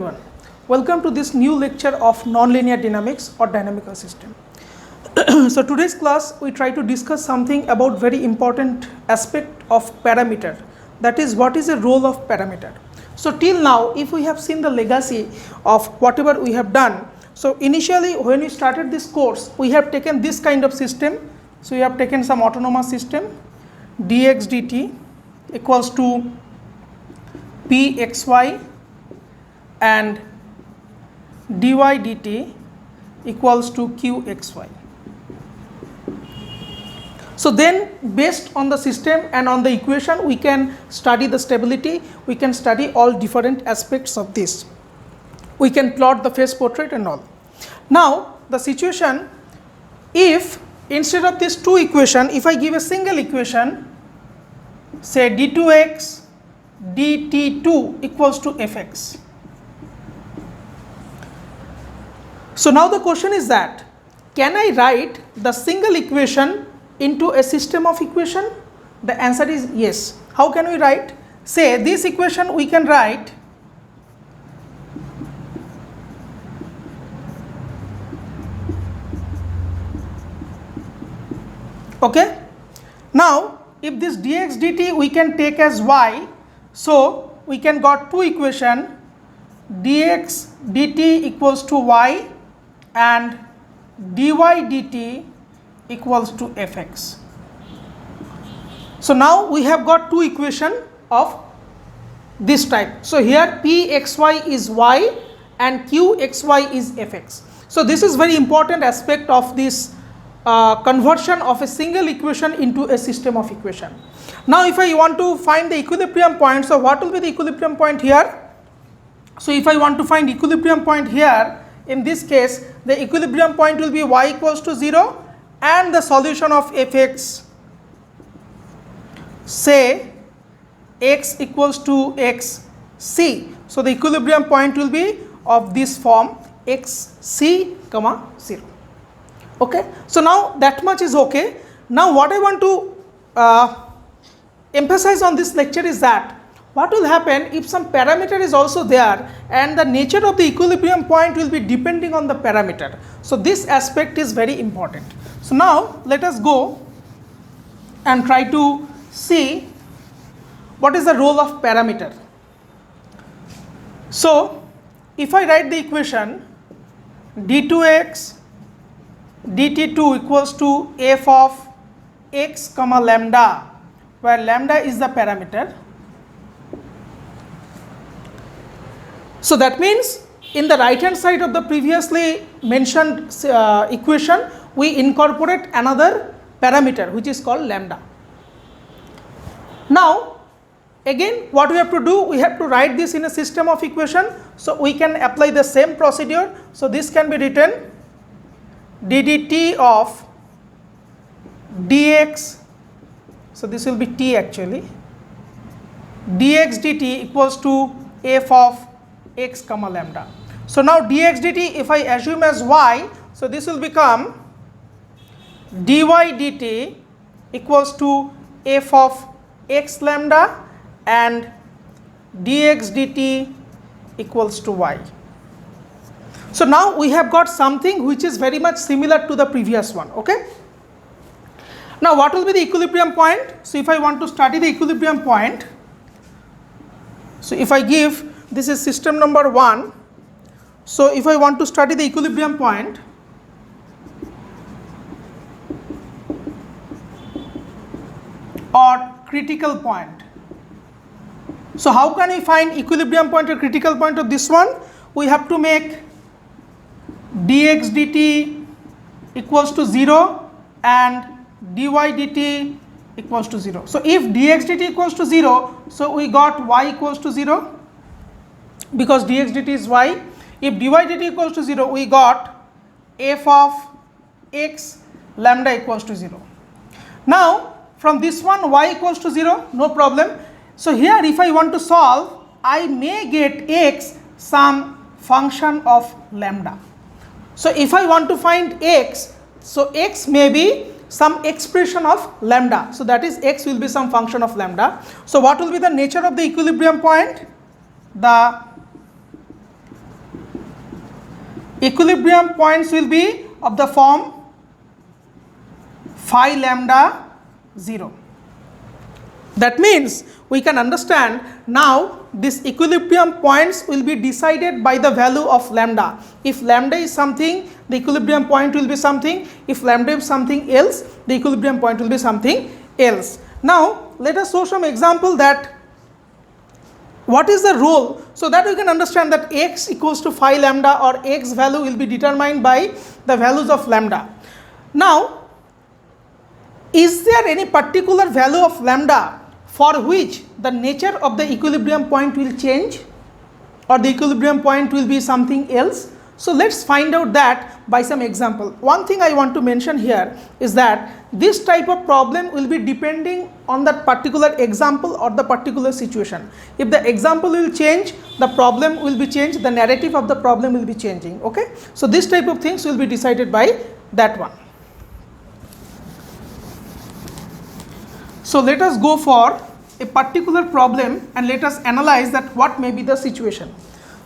Everyone. Welcome to this new lecture of nonlinear dynamics or dynamical system. So today's class we try to discuss something about very important aspect of parameter, that is what is the role of parameter. So till now if we have seen the legacy of whatever we have done, so initially when we started this course we have taken this kind of system. So we have taken some autonomous system dx dt equals to pxy and dy dt equals to qxy. So then based on the system and on the equation we can study the stability, we can study all different aspects of this. We can plot the phase portrait and all. Now the situation, if instead of these two equations, if I give a single equation, say d2x dt2 equals to fx. So now the question is that, can I write the single equation into a system of equation? The answer is yes. How can we write? Say this equation we can write okay. Now if this dx dt we can take as y, so we can got two equation dx dt equals to y and dy dt equals to fx. So now we have got two equation of this type. So here pxy is y and qxy is fx. So this is very important aspect of this conversion of a single equation into a system of equation. Now if I want to find the equilibrium point, so what will be the equilibrium point here? So if I want to find equilibrium point here, in this case the equilibrium point will be y equals to 0 and the solution of fx, say x equals to xc. So the equilibrium point will be of this form xc comma 0. Okay. So now that much is okay. Now what I want to emphasize on this lecture is that what will happen if some parameter is also there and the nature of the equilibrium point will be depending on the parameter. So this aspect is very important. So now let us go and try to see what is the role of parameter. So if I write the equation d2x dt2 equals to f of x comma lambda, where lambda is the parameter. So that means in the right hand side of the previously mentioned equation we incorporate another parameter which is called lambda. Now again what we have to do, we have to write this in a system of equation, so we can apply the same procedure. So this can be written ddt of dx, so this will be t actually, dx dt equals to f of x comma lambda. So now dx dt if I assume as y, so this will become dy dt equals to f of x lambda and dx dt equals to y. So now we have got something which is very much similar to the previous one. Okay. Now what will be the equilibrium point? So if I want to study the equilibrium point, so if I give, this is system number 1. So if I want to study the equilibrium point, or critical point. So how can we find equilibrium point or critical point of this one? We have to make dx dt equals to 0 and dy dt equals to 0. So if dx dt equals to 0, so we got y equals to 0 because dx dt is y. If dy dt equals to 0, we got f of x lambda equals to 0. Now from this one y equals to 0, no problem. So here if I want to solve, I may get x some function of lambda. So if I want to find x, so x may be some expression of lambda. So that is x will be some function of lambda. So what will be the nature of the equilibrium point? The equilibrium points will be of the form phi lambda 0. That means we can understand now this equilibrium points will be decided by the value of lambda. If lambda is something, the equilibrium point will be something. If lambda is something else, the equilibrium point will be something else. Now let us show some example that what is the role, so that we can understand that x equals to phi lambda or x value will be determined by the values of lambda. Now, is there any particular value of lambda for which the nature of the equilibrium point will change, or the equilibrium point will be something else? So let's find out that by some example. One thing I want to mention here is that this type of problem will be depending on that particular example or the particular situation. If the example will change, the problem will be changed, the narrative of the problem will be changing. Okay, so this type of things will be decided by that one. So let us go for a particular problem and let us analyze that what may be the situation.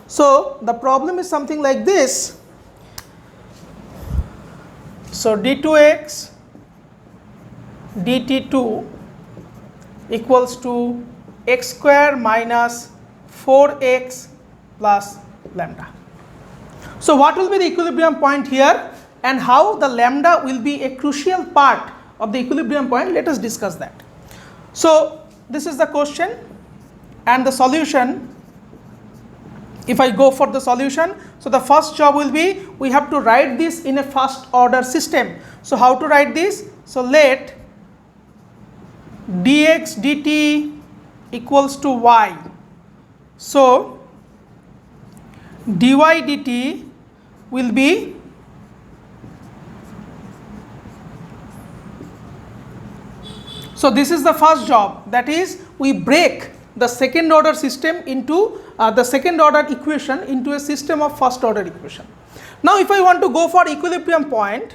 So the problem is something like this. So d2x dt2 equals to x square minus 4x plus lambda. So what will be the equilibrium point here, and how the lambda will be a crucial part of the equilibrium point? Let us discuss that. So this is the question and the solution. If I go for the solution, so the first job will be, we have to write this in a first order system. So how to write this? So let dx dt equals to y. So dy dt will be so this is the first job, that is we break the second order system into the second order equation into a system of first order equation. Now if I want to go for equilibrium point,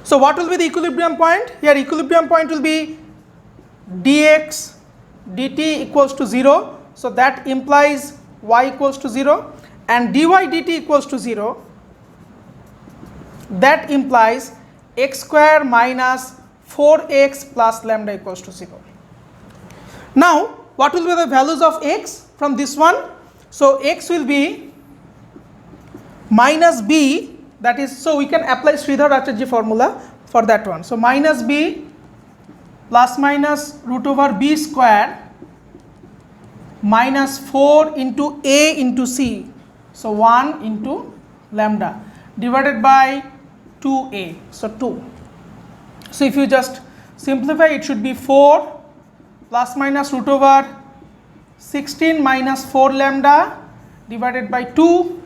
so what will be the equilibrium point? Here equilibrium point will be dx dt equals to 0, so that implies y equals to 0, and dy dt equals to 0, that implies x square minus 4x plus lambda equals to 0. Now what will be the values of x from this one? So x will be minus b, that is, so we can apply Sridhar Acharya formula for that one. So minus b plus minus root over b square minus 4 into a into c, so 1 into lambda divided by 2a, so 2. So if you just simplify, it should be 4 plus minus root over 16 minus 4 lambda divided by 2.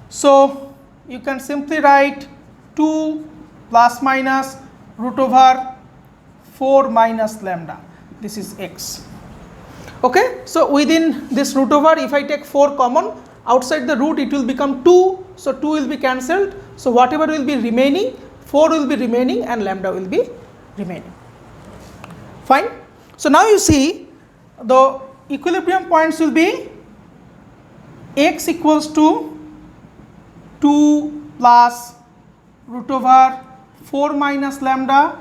So you can simply write 2 plus minus root over 4 minus lambda. This is x. Okay, so within this root over, if I take 4 common, outside the root it will become 2, so 2 will be cancelled. So whatever will be remaining, 4 will be remaining and lambda will be remaining. Fine. So now you see the equilibrium points will be x equals to 2 plus root over 4 minus lambda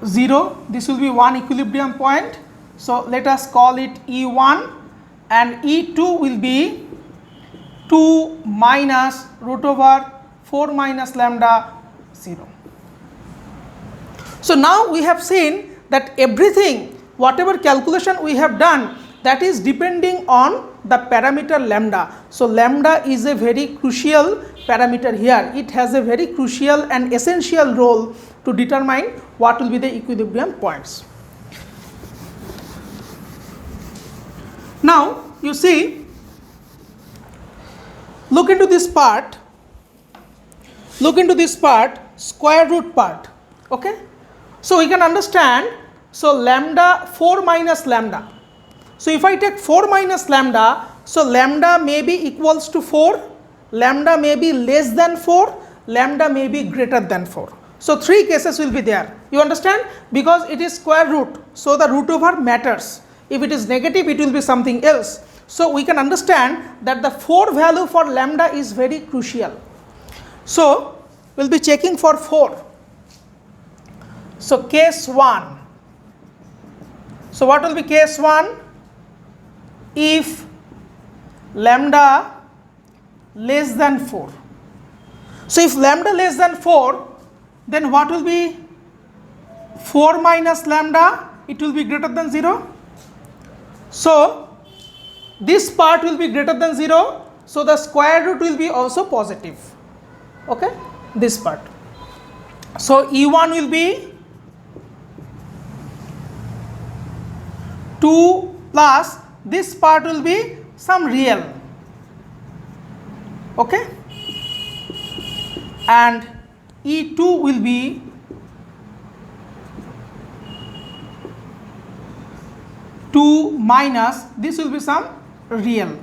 0. This will be one equilibrium point. So let us call it E1, and E2 will be 2 minus root over 4 minus lambda 0. So now we have seen that everything, whatever calculation we have done, that is depending on the parameter lambda. So lambda is a very crucial parameter here. It has a very crucial and essential role to determine what will be the equilibrium points. Now you see, look into this part, square root part. Okay, so we can understand, so lambda 4 minus lambda. So if I take 4 minus lambda, so lambda may be equals to 4, lambda may be less than 4, lambda may be greater than 4. So 3 cases will be there. You understand? Because it is square root, so the root over matters. If it is negative, it will be something else. So we can understand that the 4 value for lambda is very crucial. So we'll be checking for 4. So case 1. So what will be case 1? If lambda less than 4. So if lambda less than 4, then what will be 4 minus lambda? It will be greater than 0. So this part will be greater than 0. So the square root will be also positive. Okay, this part. So E1 will be 2 plus this part will be some real. Okay, and E2 will be 2 minus this will be some real,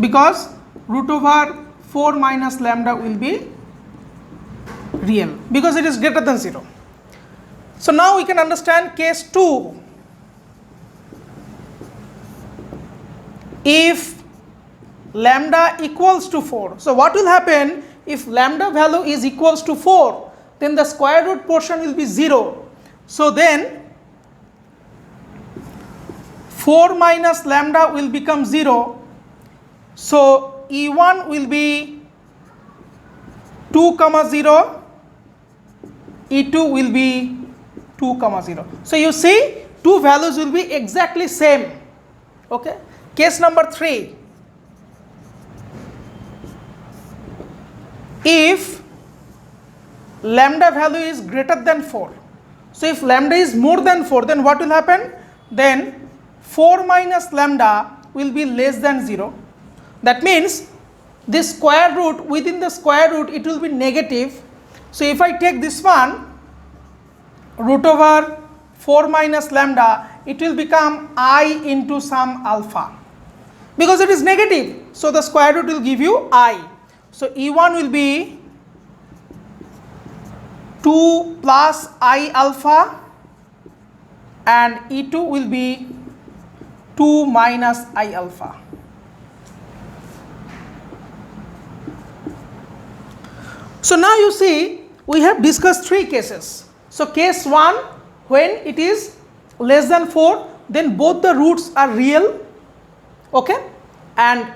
because root over 4 minus lambda will be real because it is greater than 0. So now we can understand case 2. If lambda equals to 4, so what will happen if lambda value is equals to 4? Then the square root portion will be 0. So then 4 minus lambda will become 0. So E1 will be 2 comma 0, E2 will be 2 comma 0. So you see, two values will be exactly same. Okay. Case number 3. If lambda value is greater than 4. So if lambda is more than 4, then what will happen? Then 4 minus lambda will be less than 0. That means this square root, within the square root it will be negative. So if I take this one, root over 4 minus lambda, it will become I into some alpha, because it is negative. So the square root will give you I. So E1 will be 2 plus I alpha and E2 will be 2 minus I alpha. So now you see, we have discussed 3 cases. So case 1, when it is less than 4, then both the roots are real. Okay, and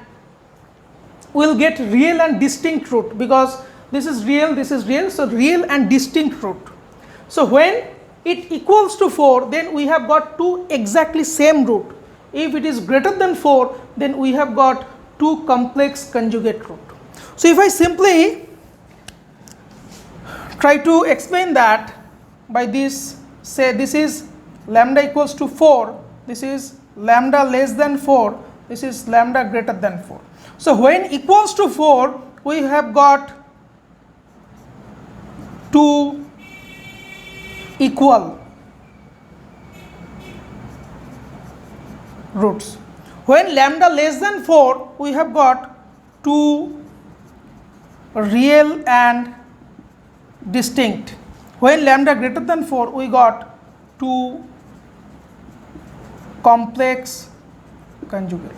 we will get real and distinct root, because this is real, so real and distinct root. So when it equals to 4, then we have got 2 exactly same root. If it is greater than 4, then we have got 2 complex conjugate root. So if I simply try to explain that by this, say this is lambda equals to 4, this is lambda less than 4, this is lambda greater than 4. So when equals to 4, we have got 2 equal roots. When lambda less than 4, we have got 2 real and distinct. When lambda greater than 4, we got 2 complex conjugate.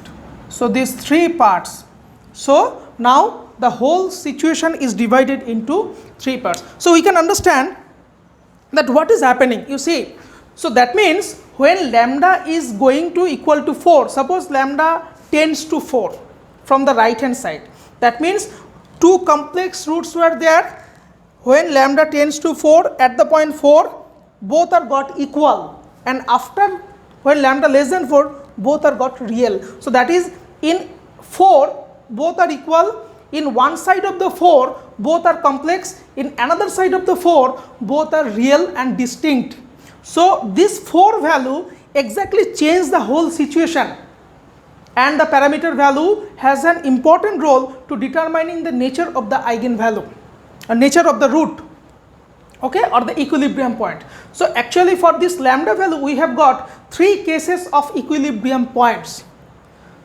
So these 3 parts. So now the whole situation is divided into 3 parts. So we can understand that what is happening. You see, so that means when lambda is going to equal to 4, suppose lambda tends to 4 from the right hand side, that means 2 complex roots were there. When lambda tends to 4, at the point 4, both are got equal, and after when lambda less than 4, both are got real. So that is, in 4 both are equal, in one side of the 4 both are complex, in another side of the 4 both are real and distinct. So this 4 value exactly change the whole situation, and the parameter value has an important role to determining the nature of the eigenvalue, nature of the root, okay, or the equilibrium point. So actually for this lambda value we have got 3 cases of equilibrium points.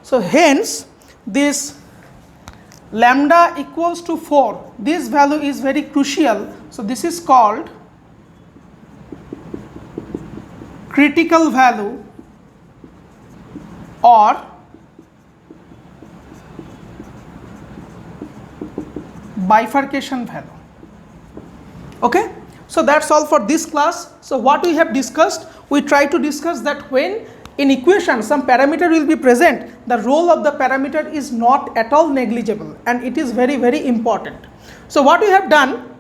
So hence this lambda equals to 4, this value is very crucial. So this is called critical value or bifurcation value. Okay, so that's all for this class. So what we have discussed, we try to discuss that when in equation some parameter will be present, the role of the parameter is not at all negligible and it is very, very important. So what we have done,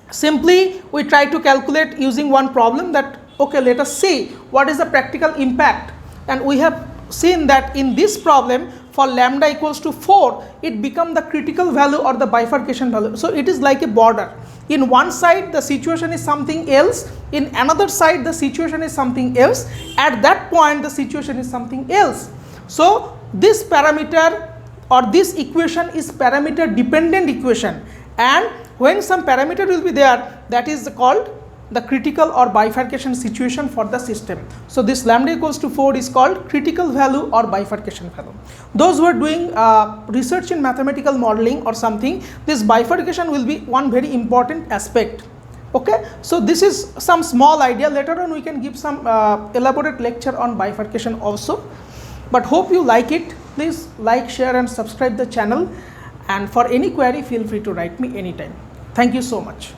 simply we try to calculate using one problem that, okay, let us see what is the practical impact, and we have seen that in this problem for lambda equals to 4, it become the critical value or the bifurcation value. So it is like a border. In one side the situation is something else, in another side the situation is something else, at that point the situation is something else. So this parameter or this equation is parameter dependent equation, and when some parameter will be there, that is called the critical or bifurcation situation for the system. So this lambda equals to 4 is called critical value or bifurcation value. Those who are doing research in mathematical modeling or something, this bifurcation will be one very important aspect. Okay, so this is some small idea. Later on we can give some elaborate lecture on bifurcation also, but hope you like it. Please like, share and subscribe the channel, and for any query feel free to write me anytime. Thank you so much.